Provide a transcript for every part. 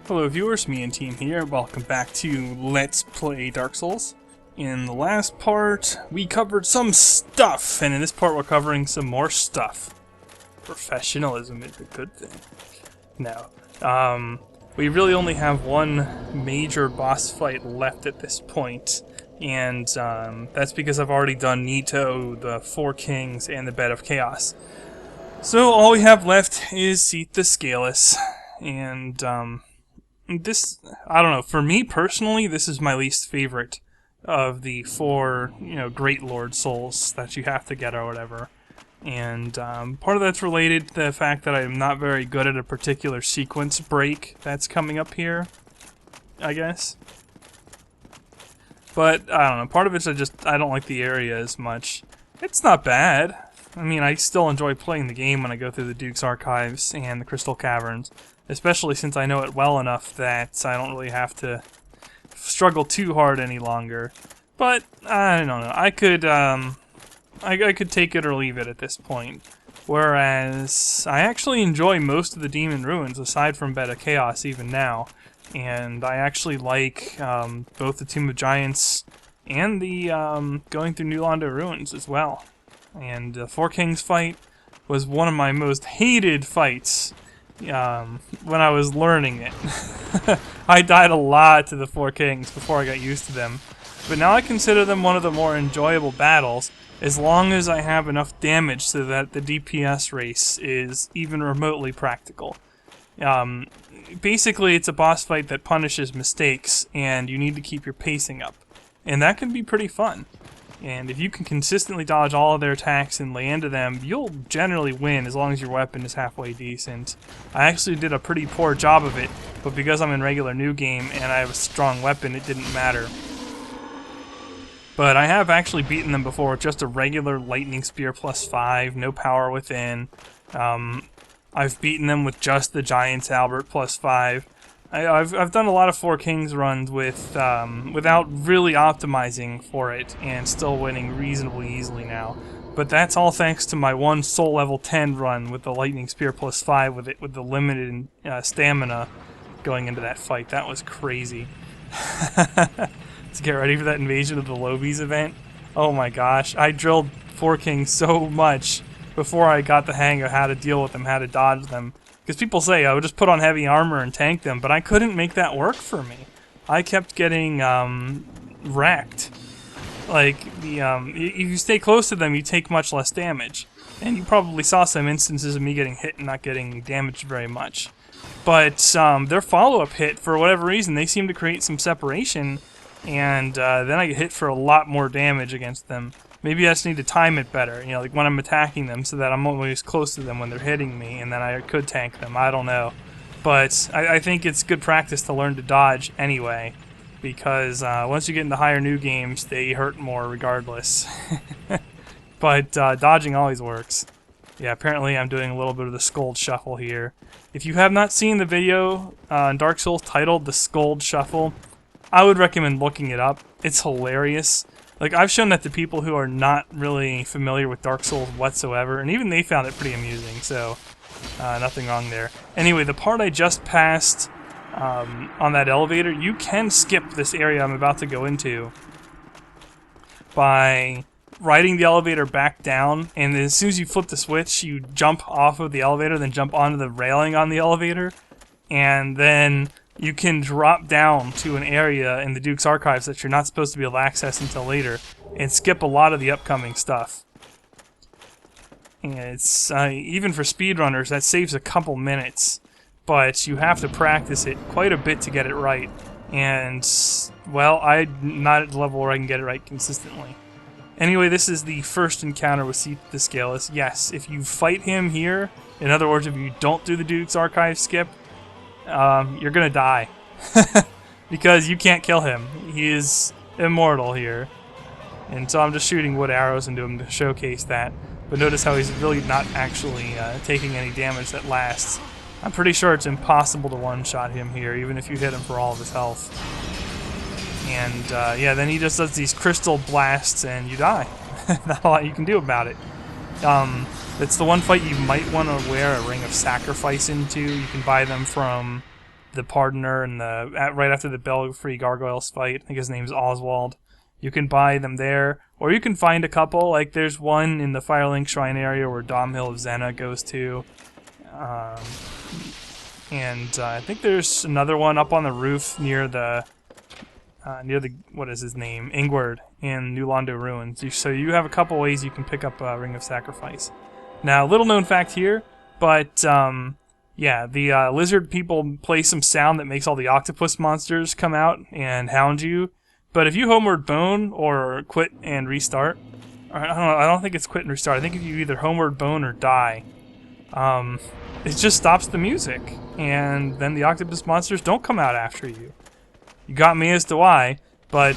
Hello viewers, me and team here. Welcome back to Let's Play Dark Souls. In the last part, we covered some stuff, and in this part we're covering some more stuff. Professionalism is a good thing. No. We really only have one major boss fight left at this point, and that's because I've already done Nito, the Four Kings, and the Bed of Chaos. So all we have left is Seat the Scaleless, and this, I don't know, for me personally, this is my least favorite of the four, Great Lord souls that you have to get or whatever. And part of that's related to the fact that I'm not very good at a particular sequence break that's coming up here, I guess. But, I don't know, part of it's I don't like the area as much. It's not bad. I mean, I still enjoy playing the game when I go through the Duke's Archives and the Crystal Caverns. Especially since I know it well enough that I don't really have to struggle too hard any longer. But I don't know. I could take it or leave it at this point. Whereas I actually enjoy most of the Demon Ruins aside from Bed of Chaos even now, and I actually like both the Tomb of Giants and the going through New Londo Ruins as well. And the Four Kings fight was one of my most hated fights. When I was learning it. I died a lot to the Four Kings before I got used to them, but now I consider them one of the more enjoyable battles, as long as I have enough damage so that the DPS race is even remotely practical. Basically, it's a boss fight that punishes mistakes, and you need to keep your pacing up, and that can be pretty fun. And if you can consistently dodge all of their attacks and lay into them, you'll generally win as long as your weapon is halfway decent. I actually did a pretty poor job of it, but because I'm in regular new game and I have a strong weapon, it didn't matter. But I have actually beaten them before with just a regular lightning spear plus 5, no power within. I've beaten them with just the Giant's Albert plus 5. I've done a lot of Four Kings runs with without really optimizing for it and still winning reasonably easily now. But that's all thanks to my one soul level 10 run with the Lightning Spear plus 5 with the limited stamina going into that fight. That was crazy. To get ready for that Invasion of the Lobies event. Oh my gosh, I drilled Four Kings so much before I got the hang of how to deal with them, how to dodge them. Because people say I would just put on heavy armor and tank them, but I couldn't make that work for me. I kept getting wrecked. Like, if you stay close to them, you take much less damage. And you probably saw some instances of me getting hit and not getting damaged very much. But their follow-up hit, for whatever reason, they seem to create some separation, and then I get hit for a lot more damage against them. Maybe I just need to time it better, like when I'm attacking them so that I'm always close to them when they're hitting me, and then I could tank them, I don't know. But I think it's good practice to learn to dodge anyway, because once you get into higher new games, they hurt more regardless. But dodging always works. Yeah, apparently I'm doing a little bit of the Scold Shuffle here. If you have not seen the video on Dark Souls titled The Scold Shuffle, I would recommend looking it up. It's hilarious. Like, I've shown that to people who are not really familiar with Dark Souls whatsoever, and even they found it pretty amusing, so nothing wrong there. Anyway, the part I just passed on that elevator, you can skip this area I'm about to go into by riding the elevator back down, and as soon as you flip the switch, you jump off of the elevator, then jump onto the railing on the elevator, and then you can drop down to an area in the Duke's Archives that you're not supposed to be able to access until later, and skip a lot of the upcoming stuff. And it's even for speedrunners, that saves a couple minutes, but you have to practice it quite a bit to get it right. And, well, I'm not at the level where I can get it right consistently. Anyway, this is the first encounter with Seat the Scaleless. Yes, if you fight him here, in other words, if you don't do the Duke's Archives skip, you're gonna die. Because you can't kill him. He is immortal here. And so I'm just shooting wood arrows into him to showcase that. But notice how he's really not actually taking any damage that lasts. I'm pretty sure it's impossible to one-shot him here, even if you hit him for all of his health. And yeah, then he just does these crystal blasts and you die. Not a lot you can do about it. It's the one fight you might want to wear a Ring of Sacrifice into. You can buy them from the Pardoner and right after the Belfry Gargoyles fight. I think his name's Oswald. You can buy them there, or you can find a couple. Like there's one in the Firelink Shrine area where Domhill of Zena goes to. And I think there's another one up on the roof near the what is his name? Ingward in New Londo Ruins. So you have a couple ways you can pick up Ring of Sacrifice. Now, little known fact here, but yeah, the lizard people play some sound that makes all the octopus monsters come out and hound you. But if you homeward bone or quit and restart, I don't think it's quit and restart. I think if you either homeward bone or die, it just stops the music, and then the octopus monsters don't come out after you. You got me as to why, but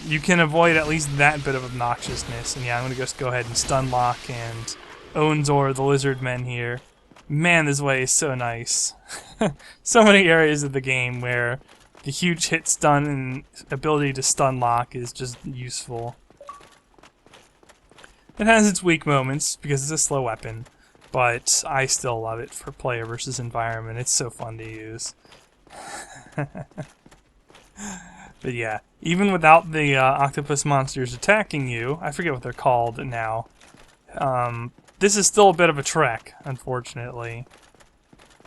you can avoid at least that bit of obnoxiousness. And yeah, I'm gonna just go ahead and stun lock and Onzor the lizard men here. Man, this way is so nice. So many areas of the game where the huge hit stun and ability to stun lock is just useful. It has its weak moments because it's a slow weapon, but I still love it for player versus environment. It's so fun to use. But yeah, even without the octopus monsters attacking you, I forget what they're called now, this is still a bit of a trek, unfortunately.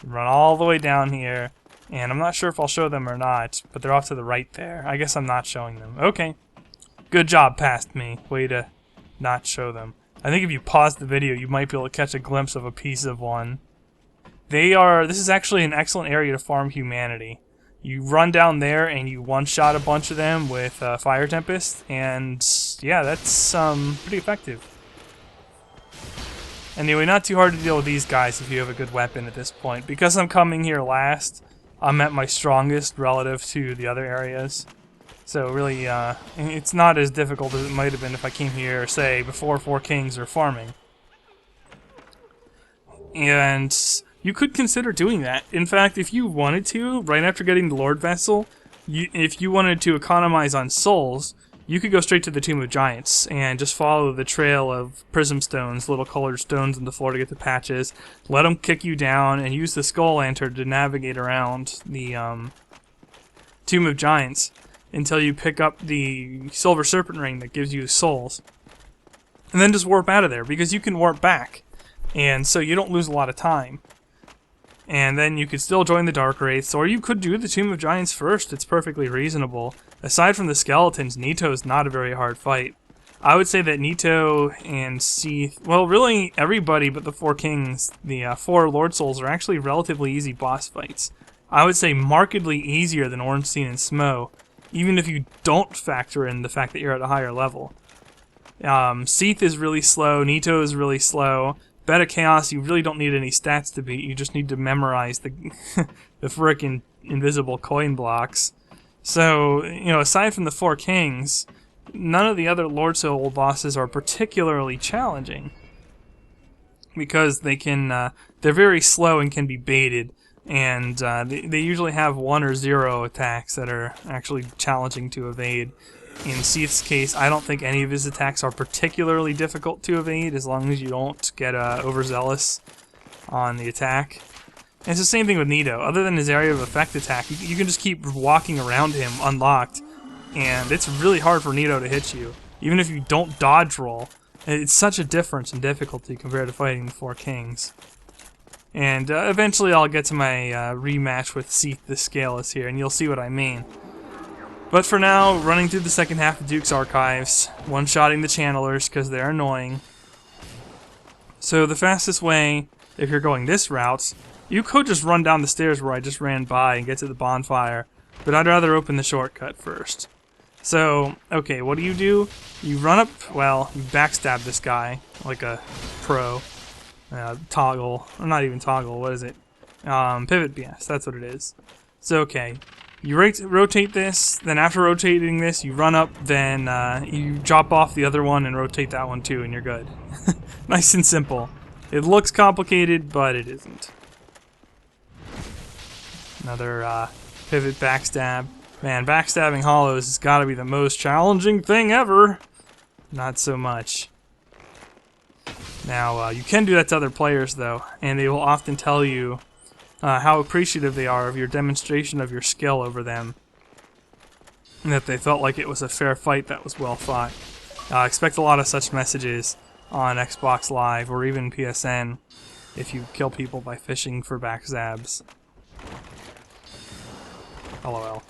You run all the way down here, and I'm not sure if I'll show them or not, but they're off to the right there. I guess I'm not showing them. Okay. Good job, past me. Way to not show them. I think if you pause the video, you might be able to catch a glimpse of a piece of one. This is actually an excellent area to farm humanity. You run down there and you one-shot a bunch of them with Fire Tempest, and yeah, that's pretty effective. Anyway, not too hard to deal with these guys if you have a good weapon at this point. Because I'm coming here last, I'm at my strongest relative to the other areas. So really, it's not as difficult as it might have been if I came here, say, before Four Kings or farming. And you could consider doing that. In fact, if you wanted to, right after getting the Lord Vessel, if you wanted to economize on souls, you could go straight to the Tomb of Giants and just follow the trail of prism stones, little colored stones in the floor to get the patches, let them kick you down, and use the Skull Lantern to navigate around the Tomb of Giants until you pick up the Silver Serpent Ring that gives you souls. And then just warp out of there, because you can warp back, and so you don't lose a lot of time. And then you could still join the Dark Wraiths, or you could do the Tomb of Giants first. It's perfectly reasonable. Aside from the skeletons, Nito's not a very hard fight. I would say that Nito and Seath, well, really everybody but the Four Kings, the 4 Lord Souls, are actually relatively easy boss fights. I would say markedly easier than Ornstein and Smo, even if you don't factor in the fact that you're at a higher level. Seath is really slow, Nito is really slow. Beta Chaos, you really don't need any stats to beat, you just need to memorize the the frickin' invisible coin blocks. So, you know, aside from the Four Kings, none of the other Lord Soul bosses are particularly challenging. Because they can, they're very slow and can be baited, and they usually have 1 or 0 attacks that are actually challenging to evade. In Seath's case, I don't think any of his attacks are particularly difficult to evade, as long as you don't get overzealous on the attack. And it's the same thing with Nito. Other than his area of effect attack, you can just keep walking around him unlocked, and it's really hard for Nito to hit you. Even if you don't dodge roll, it's such a difference in difficulty compared to fighting the Four Kings. And eventually I'll get to my rematch with Seath the Scaleless here, and you'll see what I mean. But for now, running through the second half of Duke's Archives, one-shotting the channelers because they're annoying. So the fastest way, if you're going this route, you could just run down the stairs where I just ran by and get to the bonfire, but I'd rather open the shortcut first. So, okay, what do? You run up, well, you backstab this guy like a pro. Toggle, or not even toggle, what is it? Pivot BS, that's what it is. So, okay. You rotate this, then after rotating this, you run up, then you drop off the other one and rotate that one too, and you're good. Nice and simple. It looks complicated, but it isn't. Another pivot backstab. Man, backstabbing hollows has got to be the most challenging thing ever. Not so much. Now, you can do that to other players, though, and they will often tell you, how appreciative they are of your demonstration of your skill over them, and that they felt like it was a fair fight that was well fought. Expect a lot of such messages on Xbox Live or even PSN if you kill people by fishing for backstabs. LOL.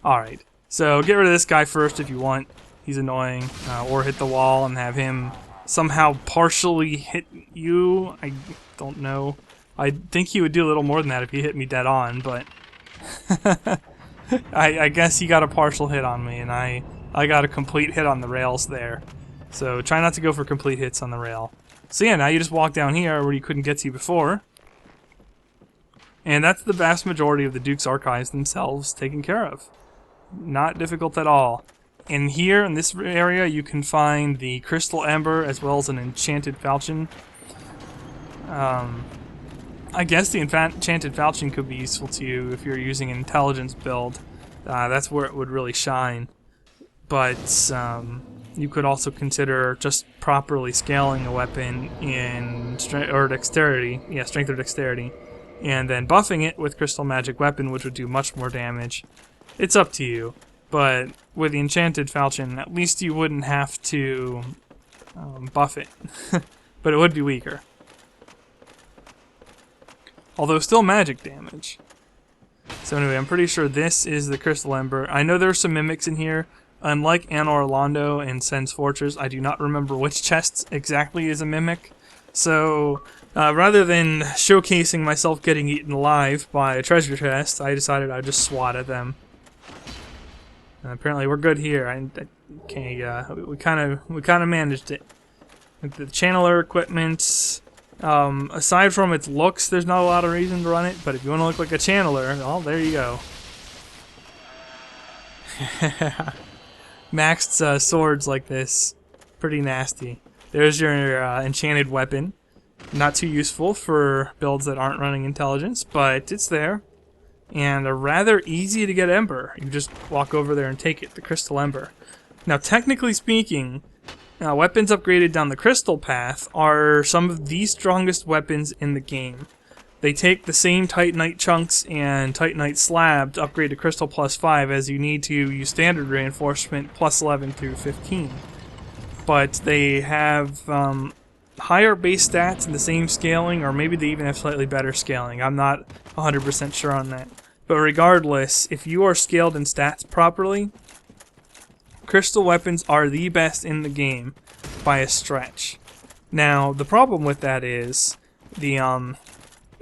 Alright, so get rid of this guy first if you want. He's annoying. Or hit the wall and have him somehow partially hit you. I don't know. I think he would do a little more than that if he hit me dead on, but I guess he got a partial hit on me, and I got a complete hit on the rails there. So try not to go for complete hits on the rail. So yeah, now you just walk down here where you couldn't get to before. And that's the vast majority of the Duke's Archives themselves taken care of. Not difficult at all. And here, in this area, you can find the Crystal Ember as well as an Enchanted Falchion. I guess the Enchanted Falchion could be useful to you if you're using an intelligence build. That's where it would really shine. But you could also consider just properly scaling a weapon in strength or dexterity, and then buffing it with Crystal Magic Weapon, which would do much more damage. It's up to you, but with the Enchanted Falchion, at least you wouldn't have to buff it, but it would be weaker. Although still magic damage. So anyway, I'm pretty sure this is the Crystal Ember. I know there are some mimics in here. Unlike Anna Orlando and Sen's Fortress, I do not remember which chest exactly is a mimic. So rather than showcasing myself getting eaten alive by a treasure chest, I decided I'd just swat at them. And apparently we're good here. We kind of managed it. With the channeler equipment, aside from its looks, there's not a lot of reason to run it. But if you want to look like a channeler, well, there you go. Maxed swords like this, pretty nasty. There's your enchanted weapon. Not too useful for builds that aren't running intelligence, but it's there. And a rather easy to get ember. You just walk over there and take it, the Crystal Ember. Now, technically speaking, weapons upgraded down the Crystal path are some of the strongest weapons in the game. They take the same Titanite chunks and Titanite slab to upgrade to Crystal plus 5 as you need to use standard reinforcement plus 11 through 15. But they have higher base stats and the same scaling, or maybe they even have slightly better scaling. I'm not 100% sure on that. But regardless, if you are scaled in stats properly, crystal weapons are the best in the game by a stretch. Now, the problem with that is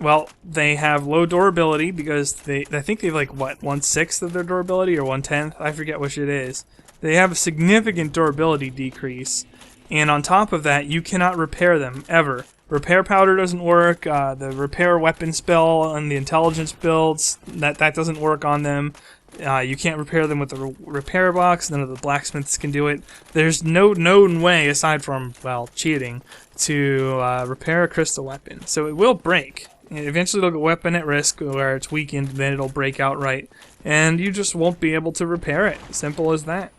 well, they have low durability because I think they have like, what, 1/6 of their durability or 1/10? I forget which it is. They have a significant durability decrease, and on top of that, you cannot repair them, ever. Repair powder doesn't work, the repair weapon spell and the intelligence builds, that doesn't work on them. You can't repair them with the repair box, none of the blacksmiths can do it. There's no known way, aside from, well, cheating, to repair a crystal weapon. So it will break. Eventually it'll go weapon at risk where it's weakened, then it'll break outright, and you just won't be able to repair it. Simple as that.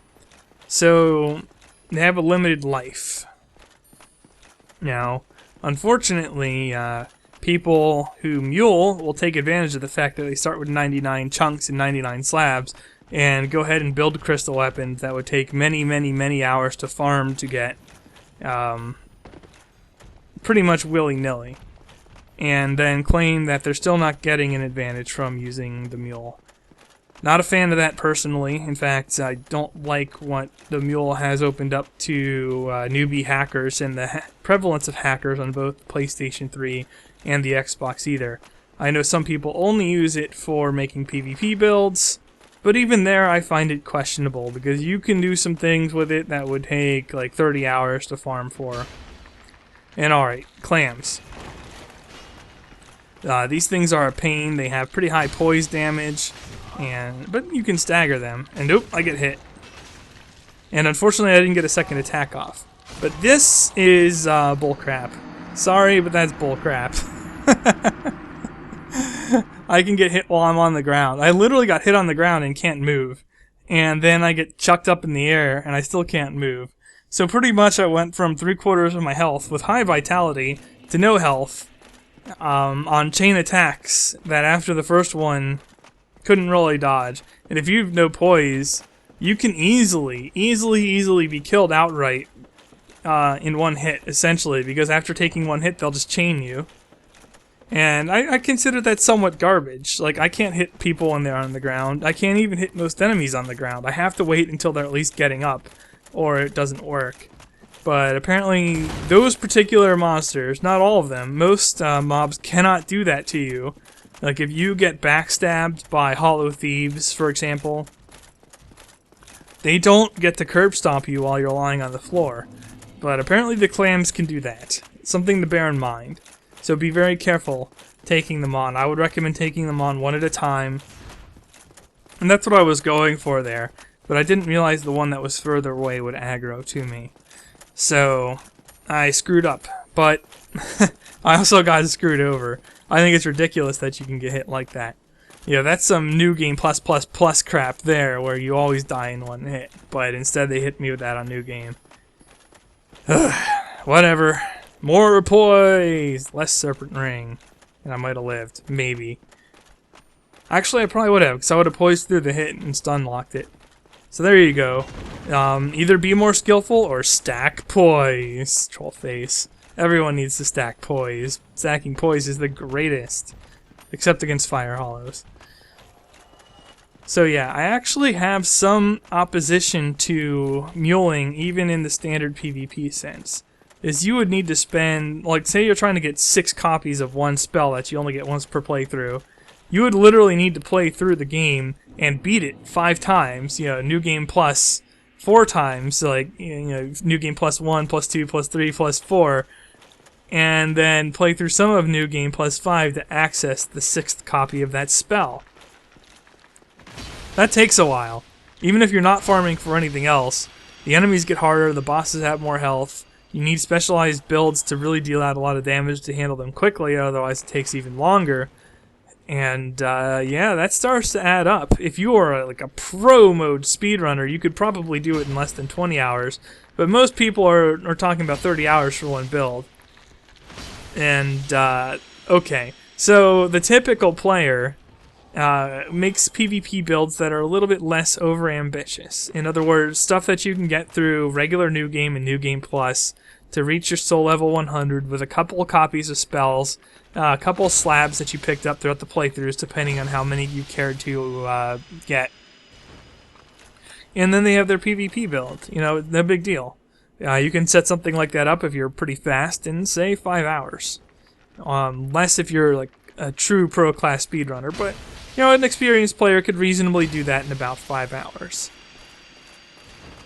So they have a limited life. Now, unfortunately, people who mule will take advantage of the fact that they start with 99 chunks and 99 slabs and go ahead and build crystal weapons that would take many, many, many hours to farm to get pretty much willy-nilly, and then claim that they're still not getting an advantage from using the mule. Not a fan of that personally. In fact, I don't like what the mule has opened up to newbie hackers and the prevalence of hackers on both PlayStation 3 and the Xbox either. I know some people only use it for making PvP builds, but even there I find it questionable because you can do some things with it that would take like 30 hours to farm for. And alright, clams. These things are a pain. They have pretty high poise damage, but you can stagger them. And oop, I get hit. And unfortunately I didn't get a second attack off. But this is bullcrap. Sorry, but that's bullcrap. I can get hit while I'm on the ground. I literally got hit on the ground and can't move. And then I get chucked up in the air and I still can't move. So pretty much I went from 3/4 of my health with high vitality to no health on chain attacks that after the first one couldn't really dodge. And if you have no poise, you can easily be killed outright in one hit, essentially, because after taking one hit, they'll just chain you. And I consider that somewhat garbage. Like, I can't hit people when they're on the ground. I can't even hit most enemies on the ground. I have to wait until they're at least getting up, or it doesn't work. But apparently, those particular monsters, not all of them, most mobs cannot do that to you. Like, if you get backstabbed by hollow thieves, for example, they don't get to curb stomp you while you're lying on the floor. But apparently the clams can do that. Something to bear in mind. So be very careful taking them on. I would recommend taking them on one at a time. And that's what I was going for there. But I didn't realize the one that was further away would aggro to me. So I screwed up. But I also got screwed over. I think it's ridiculous that you can get hit like that. Yeah, that's some New Game plus crap there, where you always die in one hit. But instead they hit me with that on New Game. Whatever. More poise! Less Serpent Ring. And I might have lived. Maybe. Actually, I probably would have, because I would have poised through the hit and stun locked it. So there you go. Either be more skillful or stack poise. Troll face. Everyone needs to stack poise. Stacking poise is the greatest. Except against fire hollows. So yeah, I actually have some opposition to muling, even in the standard PvP sense. Is you would need to spend, like, say you're trying to get 6 copies of one spell that you only get once per playthrough. You would literally need to play through the game and beat it 5 times, you know, New Game plus 4 times, like, you know, New Game plus 1, plus 2, plus 3, plus 4, and then play through some of New Game plus 5 to access the 6th copy of that spell. That takes a while. Even if you're not farming for anything else, the enemies get harder, the bosses have more health. You need specialized builds to really deal out a lot of damage to handle them quickly, otherwise it takes even longer. And yeah, that starts to add up. If you are like a pro mode speedrunner, you could probably do it in less than 20 hours. But most people are talking about 30 hours for one build. And okay, so the typical player makes PvP builds that are a little bit less overambitious. In other words, stuff that you can get through regular New Game and New Game Plus to reach your soul level 100 with a couple of copies of spells, a couple of slabs that you picked up throughout the playthroughs, depending on how many you cared to get. And then they have their PvP build. You know, no big deal. You can set something like that up if you're pretty fast in, say, 5 hours. Less if you're like a true pro class speedrunner, but you know, an experienced player could reasonably do that in about 5 hours.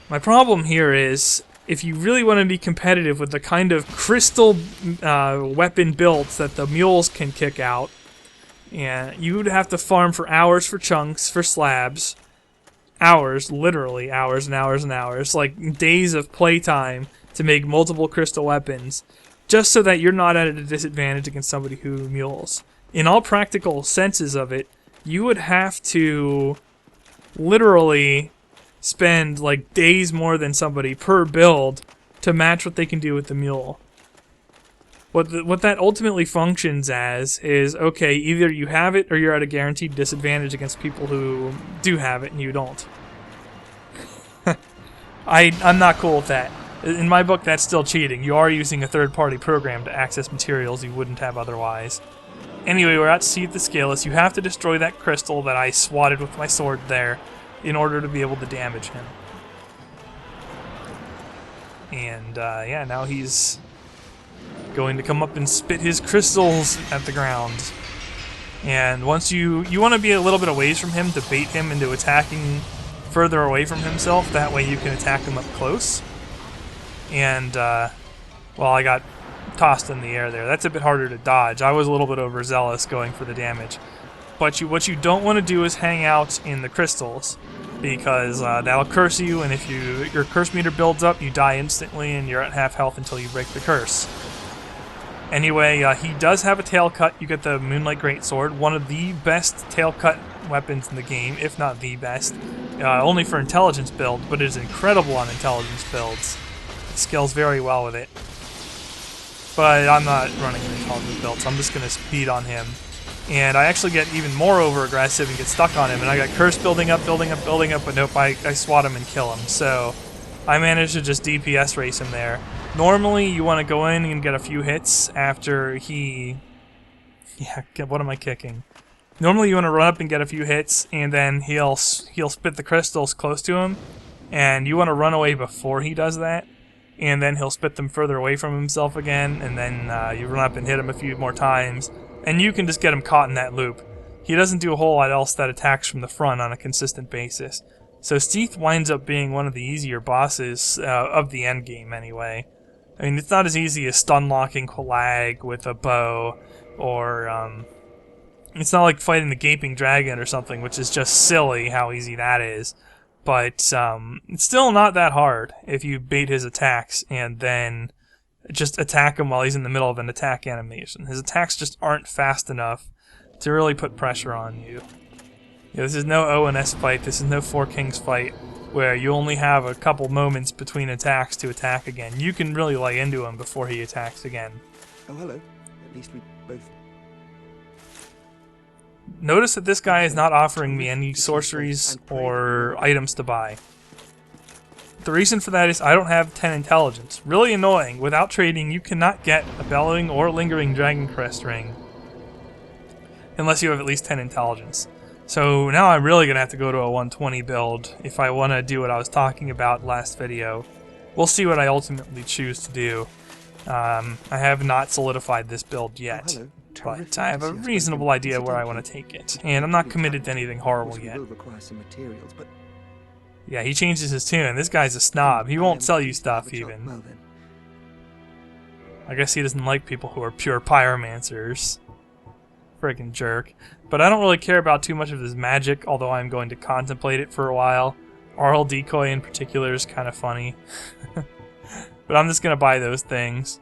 My problem here is, if you really want to be competitive with the kind of crystal weapon builds that the mules can kick out, and you would have to farm for hours for chunks, for slabs. Hours, literally hours and hours and hours, like days of playtime to make multiple crystal weapons, just so that you're not at a disadvantage against somebody who mules. In all practical senses of it, you would have to literally spend like days more than somebody per build to match what they can do with the mule. What that ultimately functions as is, okay, either you have it or you're at a guaranteed disadvantage against people who do have it and you don't. I'm not cool with that. In my book, that's still cheating. You are using a third-party program to access materials you wouldn't have otherwise. Anyway, we're at Seed the Scaleless. You have to destroy that crystal that I swatted with my sword there in order to be able to damage him. And, yeah, now he's going to come up and spit his crystals at the ground. And once you want to be a little bit away from him to bait him into attacking further away from himself, that way you can attack him up close. And, well, I got tossed in the air there. That's a bit harder to dodge. I was a little bit overzealous going for the damage. But what you don't want to do is hang out in the crystals, because that'll curse you, and if your curse meter builds up, you die instantly, and you're at half health until you break the curse. Anyway, he does have a tail cut. You get the Moonlight Greatsword, one of the best tail cut weapons in the game, if not the best. Only for intelligence build, but it is incredible on intelligence builds. It scales very well with it. but I'm not running an intelligent build, so I'm just going to speed on him. And I actually get even more over-aggressive and get stuck on him, and I got curse building up, but nope, I swat him and kill him. So I managed to just DPS race him there. Normally, you want to go in and get a few hits after he... Yeah, what am I kicking? Normally, you want to run up and get a few hits, and then he'll spit the crystals close to him, and you want to run away before he does that, and then he'll spit them further away from himself again, and then you run up and hit him a few more times, and you can just get him caught in that loop. He doesn't do a whole lot else that attacks from the front on a consistent basis. So Seath winds up being one of the easier bosses of the endgame anyway. I mean, it's not as easy as stun-locking Qualag with a bow, or it's not like fighting the Gaping Dragon or something, which is just silly how easy that is. But it's still not that hard if you bait his attacks and then just attack him while he's in the middle of an attack animation. His attacks just aren't fast enough to really put pressure on you. This is no O&S fight, this is no Four Kings fight, where you only have a couple moments between attacks to attack again. You can really lay into him before he attacks again. Oh, hello. At least we both... Notice that this guy is not offering me any sorceries or items to buy. The reason for that is I don't have 10 intelligence. Really annoying. Without trading, you cannot get a Bellowing or Lingering Dragon Crest ring unless you have at least 10 intelligence. So now I'm really going to have to go to a 120 build if I want to do what I was talking about last video. We'll see what I ultimately choose to do. I have not solidified this build yet, but I have a reasonable idea where I want to take it. And I'm not committed to anything horrible yet. Yeah, he changes his tune. This guy's a snob. He won't sell you stuff, even. I guess he doesn't like people who are pure pyromancers. Friggin' jerk. But I don't really care about too much of his magic, although I'm going to contemplate it for a while. Aural Decoy in particular is kind of funny. But I'm just going to buy those things.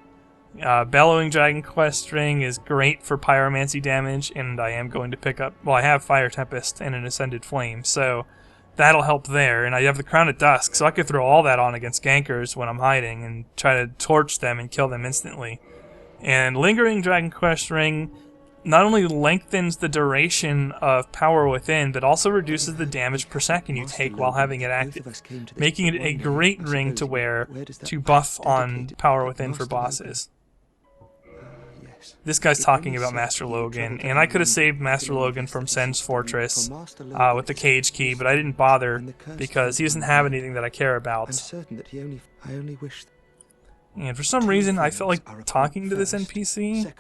Bellowing Dragon Quest Ring is great for pyromancy damage, and I am going to pick up... Well, I have Fire Tempest and an Ascended Flame, so that'll help there. And I have the Crown of Dusk, so I could throw all that on against gankers when I'm hiding and try to torch them and kill them instantly. And Lingering Dragon Quest Ring not only lengthens the duration of Power Within, but also reduces the damage per second you take while having it active, making it a great ring to wear to buff on Power Within for bosses. This guy's talking about Master Logan, and I could have saved Master Logan from Sen's Fortress with the Cage Key, but I didn't bother because he doesn't have anything that I care about. And for some reason, I felt like talking to this NPC.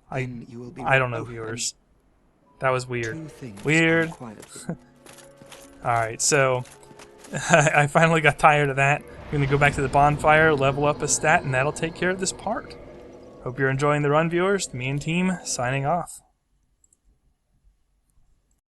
I don't know, viewers. That was weird. Weird. Alright, so I finally got tired of that. I'm going to go back to the bonfire, level up a stat, and that'll take care of this part. Hope you're enjoying the run, viewers. Me and team, signing off.